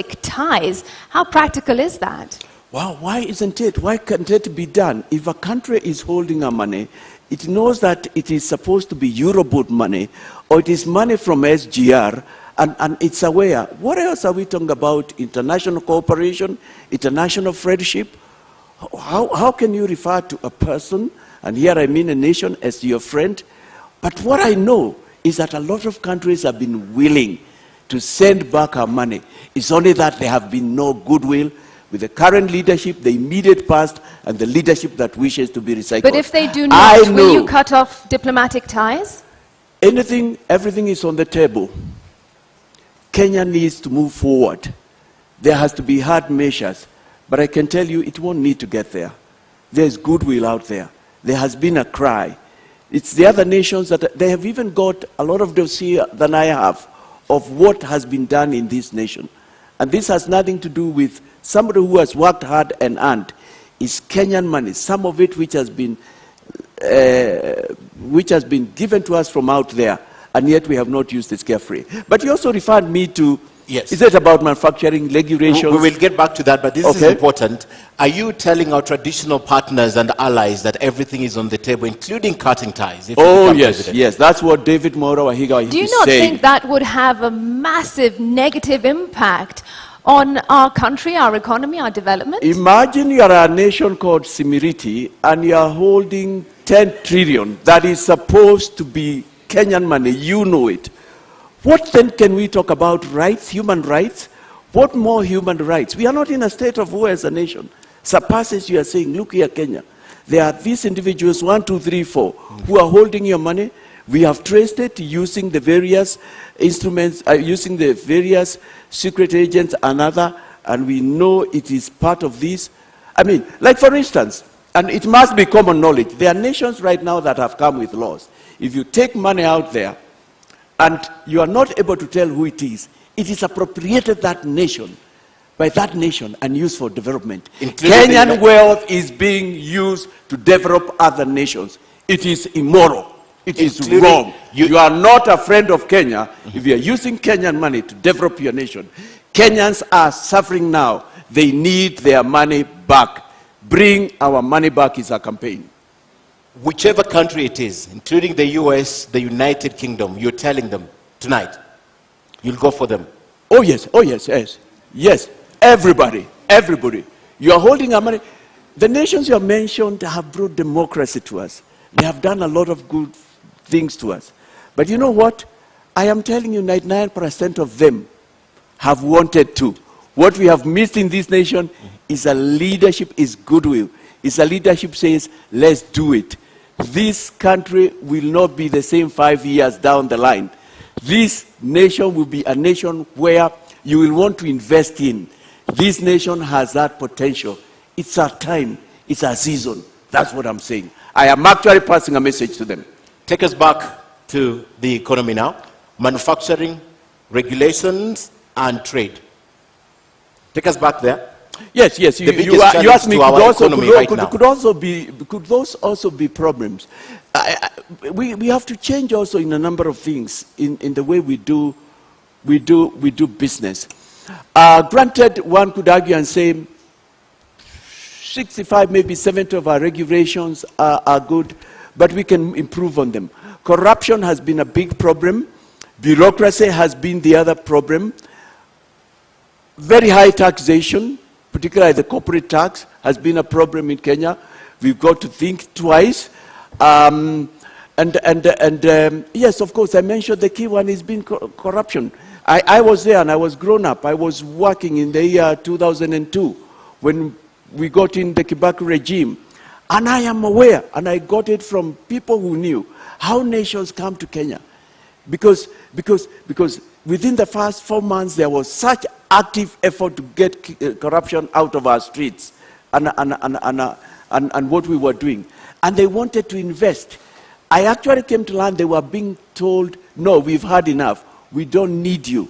ties. How practical is that? Well, why isn't it? Why can't it be done? If a country is holding our money, it knows that it is supposed to be Eurobond money, or it is money from SGR, and it's aware. What else are we talking about? International cooperation, international friendship? How can you refer to a person, and here I mean a nation, as your friend? But what I know is that a lot of countries have been willing to send back our money. It's only that there have been no goodwill with the current leadership, the immediate past, and the leadership that wishes to be recycled. But if they do not, will you cut off diplomatic ties? Everything is on the table. Kenya needs to move forward. There has to be hard measures. But I can tell you, it won't need to get there. There's goodwill out there. There has been a cry. It's the other nations that they have even got a lot of dossier than I have of what has been done in this nation. And this has nothing to do with somebody who has worked hard and earned. It's Kenyan money, some of it which has been given to us from out there, and yet we have not used it carefully. But you also referred me to, yes, is it about manufacturing regulations? We will get back to that, but this is important. Are you telling our traditional partners and allies that everything is on the table, including cutting ties? Oh, yes, yes. That's what David Mwaure'S is saying. Do you not think that would have a massive negative impact on our country, our economy, our development? Imagine you are a nation called Simiriti and you are holding 10 trillion that is supposed to be Kenyan money. You know it. What then can we talk about? Rights, human rights? What more human rights? We are not in a state of war as a nation. Surpasses you are saying, look here, Kenya. There are these individuals, 1, 2, 3, 4, who are holding your money. We have traced it using the various instruments, using the various secret agents and other, and we know it is part of this. I mean, like for instance, and it must be common knowledge, there are nations right now that have come with laws. If you take money out there and you are not able to tell who it is appropriated that nation, by that nation, and used for development. Kenyan wealth is being used to develop other nations. It is immoral. It is wrong. You are not a friend of Kenya if you are using Kenyan money to develop your nation. Kenyans are suffering now. They need their money back. Bring our money back is our campaign. Whichever country it is, including the US, the United Kingdom, you're telling them tonight, you'll go for them. Oh yes, yes. Yes, everybody. You are holding our money. The nations you have mentioned have brought democracy to us. They have done a lot of good things to us. But you know what? I am telling you, 99% of them have wanted to. What we have missed in this nation is a leadership, is goodwill. It's a leadership says, let's do it. This country will not be the same 5 years down the line. This nation will be a nation where you will want to invest in. This nation has that potential. It's our time. It's our season. That's what I'm saying. I am actually passing a message to them. Take us back to the economy now. Manufacturing, regulations, and trade. Take us back there. Yes. You asked me, could those also be problems? We have to change also in a number of things in the way we do business. Granted, one could argue and say 65, maybe 70 of our regulations are good, but we can improve on them. Corruption has been a big problem. Bureaucracy has been the other problem. Very high taxation, particularly the corporate tax, has been a problem in Kenya. We've got to think twice. Yes, of course, I mentioned the key one has been corruption. I was there and I was grown up. I was working in the year 2002 when we got in the Kibaki regime. And I am aware, and I got it from people who knew, how nations come to Kenya. Because within the first 4 months, there was such active effort to get corruption out of our streets and what we were doing. And they wanted to invest. I actually came to learn they were being told, no, we've had enough. We don't need you.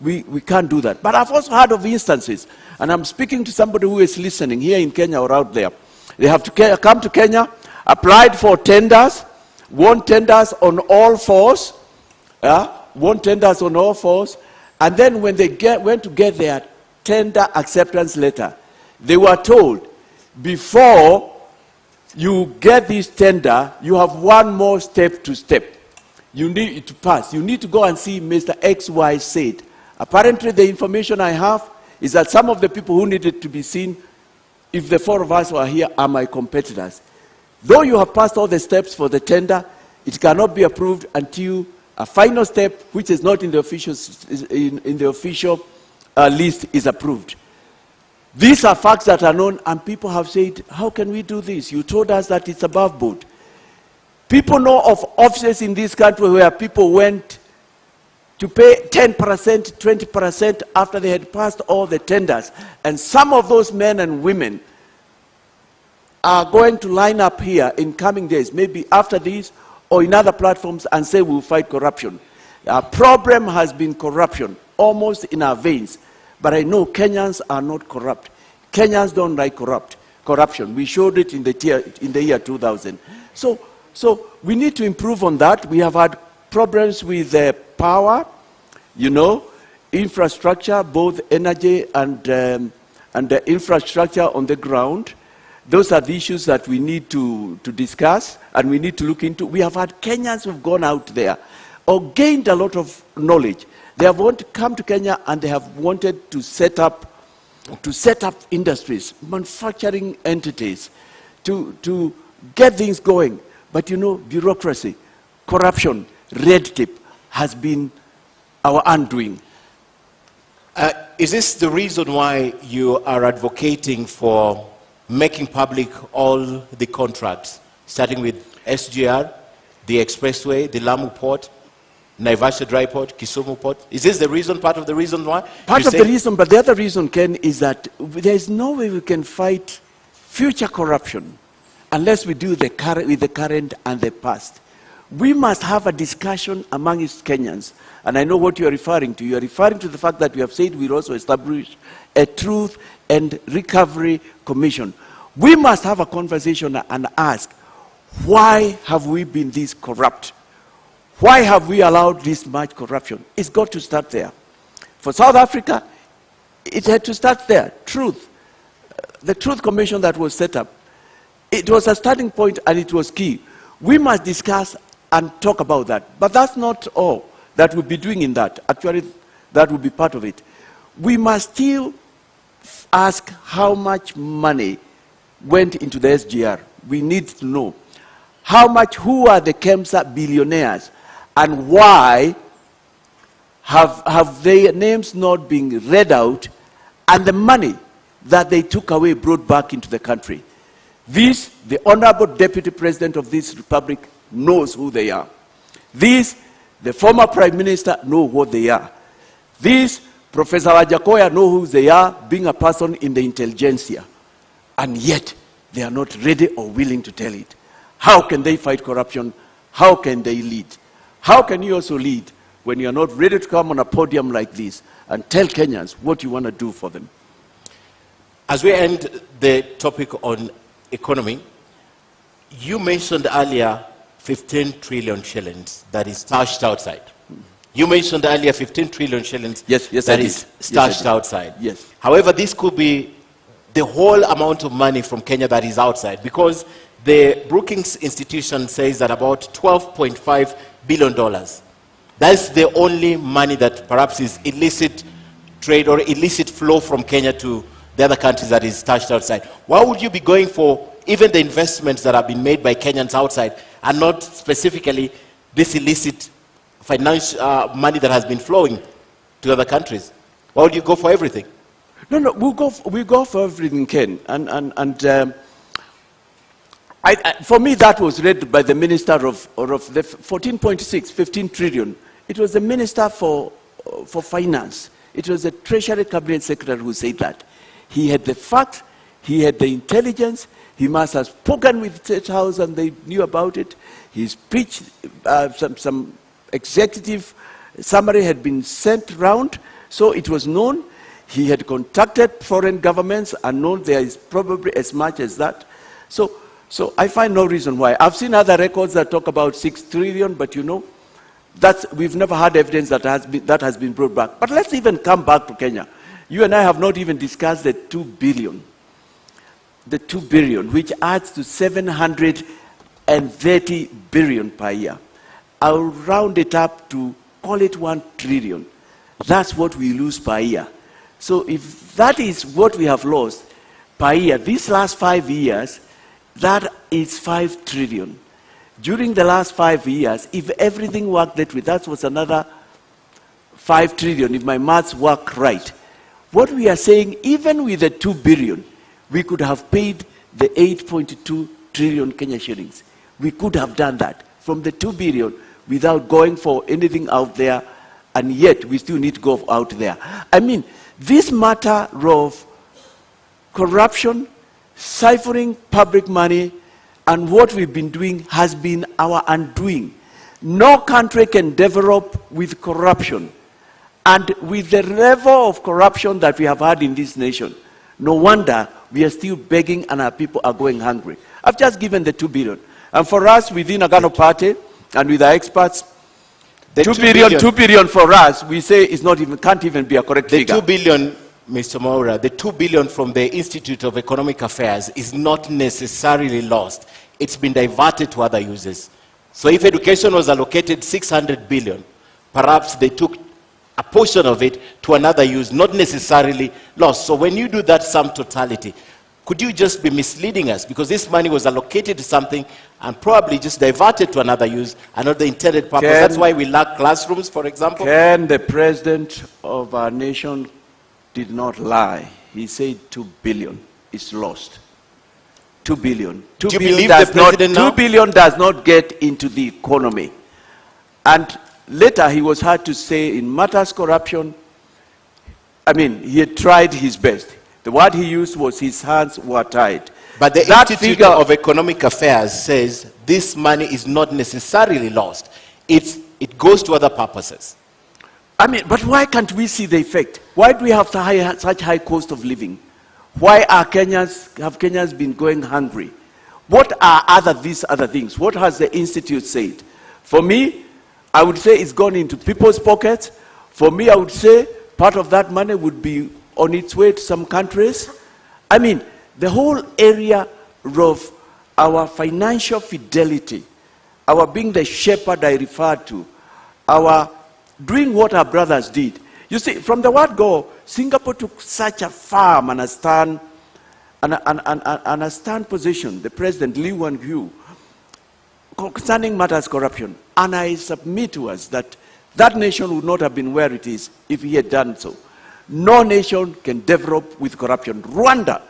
We can't do that. But I've also heard of instances, and I'm speaking to somebody who is listening here in Kenya or out there. They have to come to Kenya, applied for tenders, won tenders on all fours, and then when they went to get there, tender acceptance letter. They were told, before you get this tender, you have one more step to step. You need to pass. You need to go and see Mr. XY said. Apparently, the information I have is that some of the people who needed to be seen, if the four of us were here, are my competitors. Though you have passed all the steps for the tender, it cannot be approved until a final step, which is not in the official, list, is approved. These are facts that are known, and people have said, how can we do this? You told us that it's above board. People know of offices in this country where people went to pay 10%, 20% after they had passed all the tenders. And some of those men and women are going to line up here in coming days, maybe after this or in other platforms, and say we'll fight corruption. Our problem has been corruption, almost in our veins. But I know Kenyans are not corrupt. Kenyans don't like corruption. We showed it in the year 2000. So we need to improve on that. We have had problems with power, infrastructure, both energy and the infrastructure on the ground. Those are the issues that we need to discuss and we need to look into. We have had Kenyans who have gone out there or gained a lot of knowledge. They have wanted to come to Kenya and they have wanted to set up industries, manufacturing entities, to get things going. But bureaucracy, corruption, red tape has been our undoing. Is this the reason why you are advocating for making public all the contracts, starting with SGR, the expressway, the Lamu port, Naivasha dry port, Kisumu port? Is this the reason, part of the reason why? Part of the reason, but the other reason, Ken, is that there is no way we can fight future corruption unless we do with the current and the past. We must have a discussion amongst Kenyans. And I know what you are referring to. You are referring to the fact that we have said we'll also establish a Truth and Recovery Commission. We must have a conversation and ask, why have we been this corrupt? Why have we allowed this much corruption? It's got to start there. For South Africa, it had to start there. Truth. The Truth Commission that was set up, it was a starting point and it was key. We must discuss and talk about that. But that's not all that we'll be doing in that. Actually, that will be part of it. We must still ask how much money went into the SGR. We need to know how much, who are the KEMSA billionaires, and why have their names not been read out, and the money that they took away brought back into the country. This, the Honorable Deputy President of this Republic knows who they are. This, the former Prime Minister knows what they are. This, Professor Wajakoya knows who they are, being a person in the intelligentsia. And yet, they are not ready or willing to tell it. How can they fight corruption? How can they lead? How can you also lead when you are not ready to come on a podium like this and tell Kenyans what you want to do for them? As we end the topic on economy, you mentioned earlier 15 trillion shillings that is stashed outside. You mentioned earlier 15 trillion shillings that is stashed outside. Yes. However, this could be the whole amount of money from Kenya that is outside, because the Brookings Institution says that about $12.5 billion. That's the only money that perhaps is illicit trade or illicit flow from Kenya to the other countries that is stashed outside. Why would you be going for even the investments that have been made by Kenyans outside and not specifically this illicit financial money that has been flowing to other countries? Why would you go for everything? No, we go for everything, Ken. For me, that was read by the Minister of the 14.6, 15 trillion. It was the Minister for Finance. It was the Treasury Cabinet Secretary who said that. He had the facts, he had the intelligence, he must have spoken with State House and they knew about it. His speech, some executive summary had been sent round, so it was known. He had contacted foreign governments and known there is probably as much as that. So I find no reason why. I've seen other records that talk about 6 trillion, but we've never had evidence that has been brought back. But let's even come back to Kenya. You and I have not even discussed the 2 billion. The 2 billion, which adds to 730 billion per year. I'll round it up to call it 1 trillion. That's what we lose per year. So if that is what we have lost per year, these last 5 years, that is 5 trillion. During the last 5 years, if everything worked that way, that was another 5 trillion, if my maths work right. What we are saying, even with the 2 billion, we could have paid the 8.2 trillion Kenya shillings. We could have done that from the 2 billion without going for anything out there, and yet we still need to go out there. I mean, this matter of corruption, siphoning public money, and what we've been doing has been our undoing. No country can develop with corruption. And with the level of corruption that we have had in this nation, no wonder we are still begging and our people are going hungry. I've just given the 2 billion. And for us within Agano Party and with our experts, the 2 billion for us, we say is not even, can't even be a correct figure. The 2 billion, Mr. Mwaura, the 2 billion from the Institute of Economic Affairs is not necessarily lost. It's been diverted to other uses. So if education was allocated 600 billion, perhaps they took a portion of it to another use, not necessarily lost. So when you do that sum totality, could you just be misleading us? Because this money was allocated to something and probably just diverted to another use, another intended purpose. That's why we lack classrooms, for example. Ken, the president of our nation, did not lie. He said 2 billion is lost. 2 billion. 2 Do you billion believe does the president not, now? 2 billion does not get into the economy. And later he was heard to say in matters corruption, I mean, he had tried his best. The word he used was his hands were tied. But the That Institute figure of Economic Affairs says this money is not necessarily lost. It goes to other purposes. I mean, but why can't we see the effect? Why do we have such high cost of living? Why have Kenyans been going hungry? What are these other things? What has the Institute said? For me, I would say it's gone into people's pockets. For me, I would say part of that money would be on its way to some countries. I mean, the whole area of our financial fidelity, our being the shepherd I referred to, our doing what our brothers did. You see, from the word go, Singapore took such a firm and a stern position, the President Lee Kuan Yew, concerning matters corruption. And I submit to us that that nation would not have been where it is if he had done so. No nation can develop with corruption. Rwanda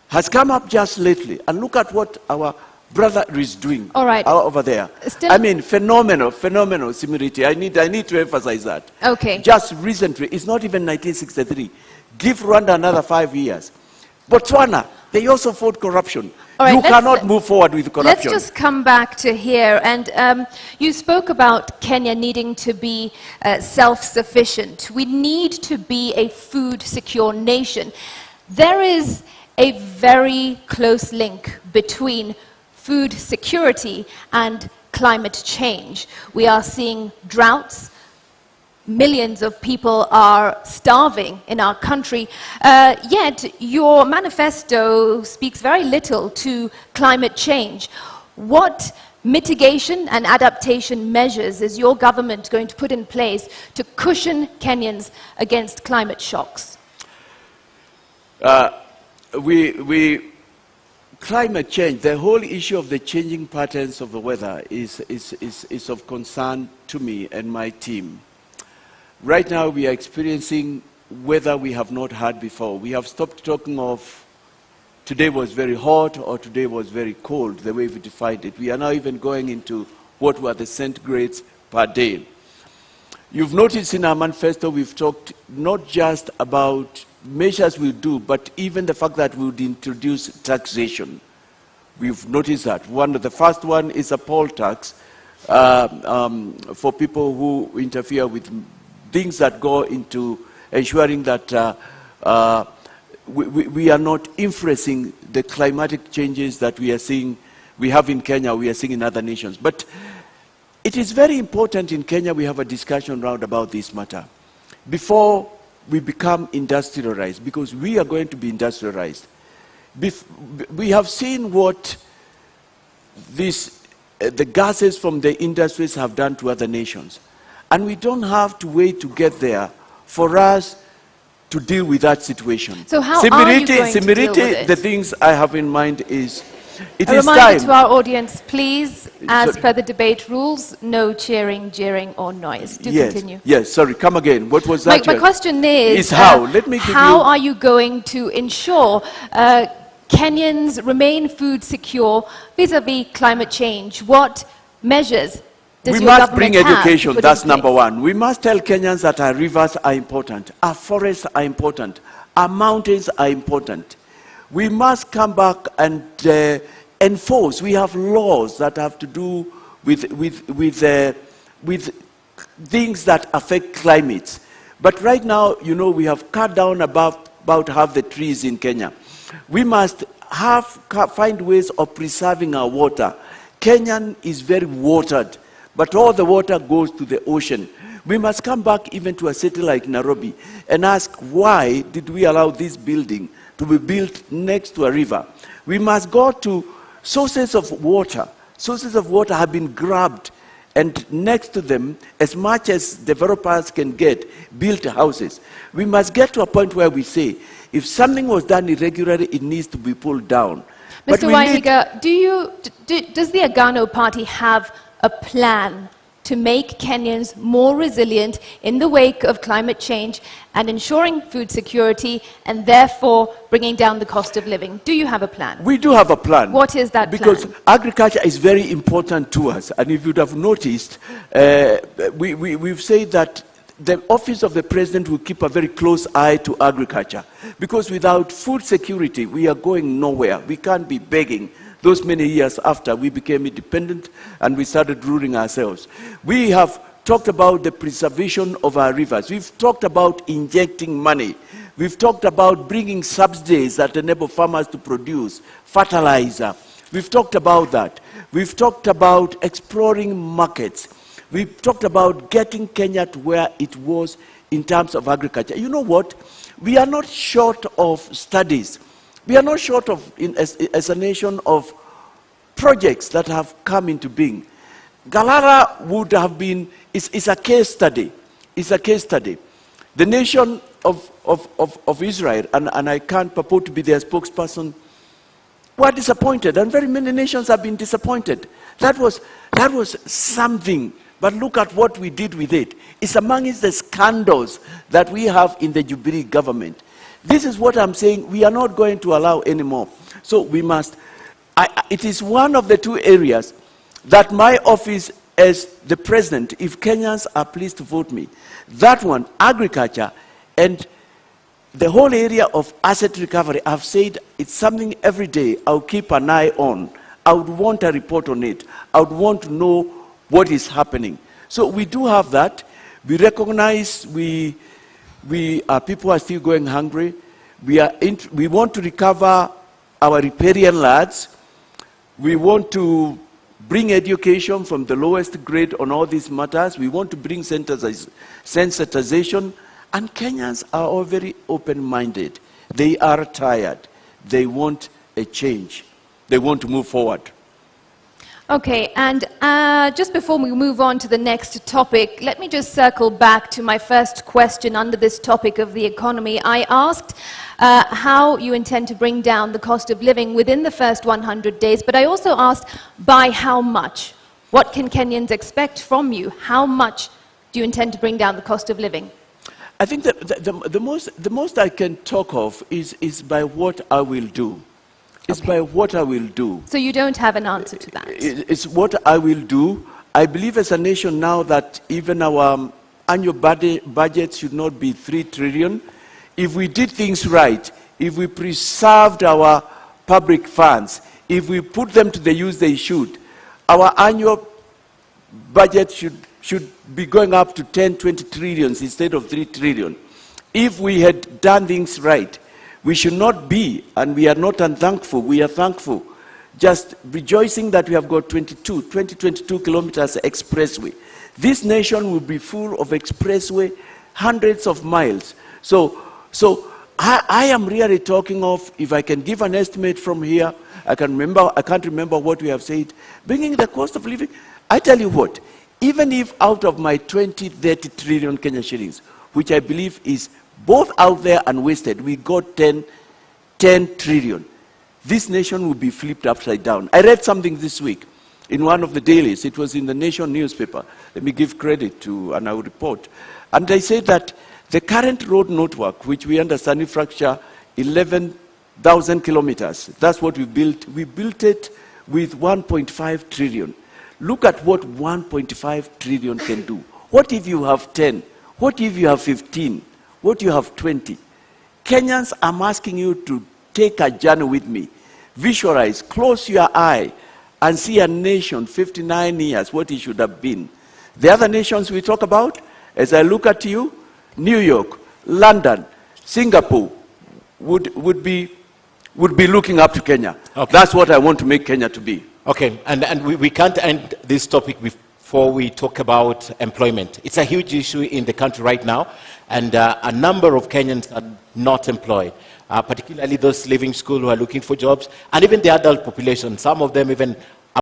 has come up just lately, and look at what our brother is doing. All right. Over there. I mean, phenomenal similarity. I need to emphasize that. Okay. Just recently, it's not even 1963. Give Rwanda another 5 years. Botswana, they also fought corruption. All right, you cannot move forward with corruption. Let's just come back to here. And you spoke about Kenya needing to be self-sufficient. We need to be a food-secure nation. There is a very close link between food security and climate change. We are seeing droughts. Millions of people are starving in our country, yet your manifesto speaks very little to climate change. What mitigation and adaptation measures is your government going to put in place to cushion Kenyans against climate shocks? Climate change, the whole issue of the changing patterns of the weather is of concern to me and my team. Right now we are experiencing weather we have not had before. We have stopped talking of today was very hot or today was very cold, the way we defined it. We are now even going into what were the centigrades per day. You've noticed in our manifesto we've talked not just about measures we'll do, but even the fact that we would introduce taxation. We've noticed that. The first one is a poll tax for people who interfere with things that go into ensuring that we are not influencing the climatic changes that we are seeing, we have in Kenya, we are seeing in other nations. But it is very important in Kenya we have a discussion round about this matter. Before we become industrialized, because we are going to be industrialized. We have seen what the gases from the industries have done to other nations. And we don't have to wait to get there for us to deal with that situation. So how are you going to deal with it? The things I have in mind is, it A is reminder time. to our audience, please, as Sorry. per the debate rules, no cheering, jeering, or noise. Do continue. Yes, sorry, come again. What was that? My question is how? Let me give how you- are you going to ensure Kenyans remain food secure vis-à-vis climate change? What measures does We your must government bring have to education, put in that's number place? one. We must tell Kenyans that our rivers are important, our forests are important, our mountains are important. We must come back and enforce. We have laws that have to do with things that affect climate. But right now, you know, we have cut down about half the trees in Kenya. We must find ways of preserving our water. Kenya is very watered, but all the water goes to the ocean. We must come back even to a city like Nairobi and ask, why did we allow this building to be built next to a river? We must go to sources of water. Sources of water have been grabbed, and next to them, as much as developers can get, built houses. We must get to a point where we say, if something was done irregularly, it needs to be pulled down. Mr. Waigah, does the Agano Party have a plan to make Kenyans more resilient in the wake of climate change and ensuring food security and therefore bringing down the cost of living? Do you have a plan? We do have a plan. What is that because plan? Agriculture is very important to us. And if you'd have noticed, we've said that the office of the president will keep a very close eye to agriculture. Because without food security, we are going nowhere. We can't be begging those many years after we became independent and we started ruling ourselves. We have talked about the preservation of our rivers. We've talked about injecting money. We've talked about bringing subsidies that enable farmers to produce fertilizer. We've talked about that. We've talked about exploring markets. We've talked about getting Kenya to where it was in terms of agriculture. You know what? We are not short of studies. We are not short of, as a nation, of projects that have come into being. Galara would have been, it's a case study. It's a case study. The nation of Israel, and I can't purport to be their spokesperson, were disappointed, and very many nations have been disappointed. That was something. But look at what we did with it. It's amongst the scandals that we have in the Jubilee government. This is what I'm saying. We are not going to allow anymore. So we must. It is one of the two areas that my office as the president, if Kenyans are pleased to vote me, that one, agriculture, and the whole area of asset recovery, I've said it's something every day I'll keep an eye on. I would want a report on it. I would want to know what is happening. So we do have that. We recognize people are still going hungry. We want to recover our riparian lands. We want to bring education from the lowest grade on all these matters. We want to bring sensitization. And Kenyans are all very open-minded. They are tired. They want a change. They want to move forward. Okay, and just before we move on to the next topic, let me just circle back to my first question under this topic of the economy. I asked how you intend to bring down the cost of living within the first 100 days, but I also asked by how much? What can Kenyans expect from you? How much do you intend to bring down the cost of living? I think that the most I can talk of is by what I will do. It's by what I will do. So you don't have an answer to that? It's what I will do. I believe as a nation now that even our annual budget should not be 3 trillion. If we did things right, if we preserved our public funds, if we put them to the use they should, our annual budget should be going up to 10, 20 trillions instead of 3 trillion. If we had done things right, we should not be, and we are not unthankful, we are thankful, just rejoicing that we have got 22 kilometers expressway. This nation will be full of expressway, hundreds of miles. So I am really talking of, if I can give an estimate from here, I can't remember what we have said, bringing the cost of living. I tell you what, even if out of my 30 trillion Kenya shillings, which I believe is both out there and wasted, we got 10 trillion, this nation will be flipped upside down. I read something this week in one of the dailies. It was in the Nation newspaper. Let me give credit to an our report. And they say that the current road network, which we understand infrastructure, 11,000 kilometers, that's what we built. We built it with 1.5 trillion. Look at what 1.5 trillion can do. What if you have 10? What if you have 15? What if you have 20? Kenyans, I'm asking you to take a journey with me. Visualize, close your eye, and see a nation 59 years, what it should have been. The other nations we talk about, as I look at you, New York, London, Singapore would be looking up to Kenya. Okay. That's what I want to make Kenya to be. Okay, and we can't end this topic before we talk about employment. It's a huge issue in the country right now, and a number of Kenyans are not employed, particularly those leaving school who are looking for jobs, and even the adult population. Some of them even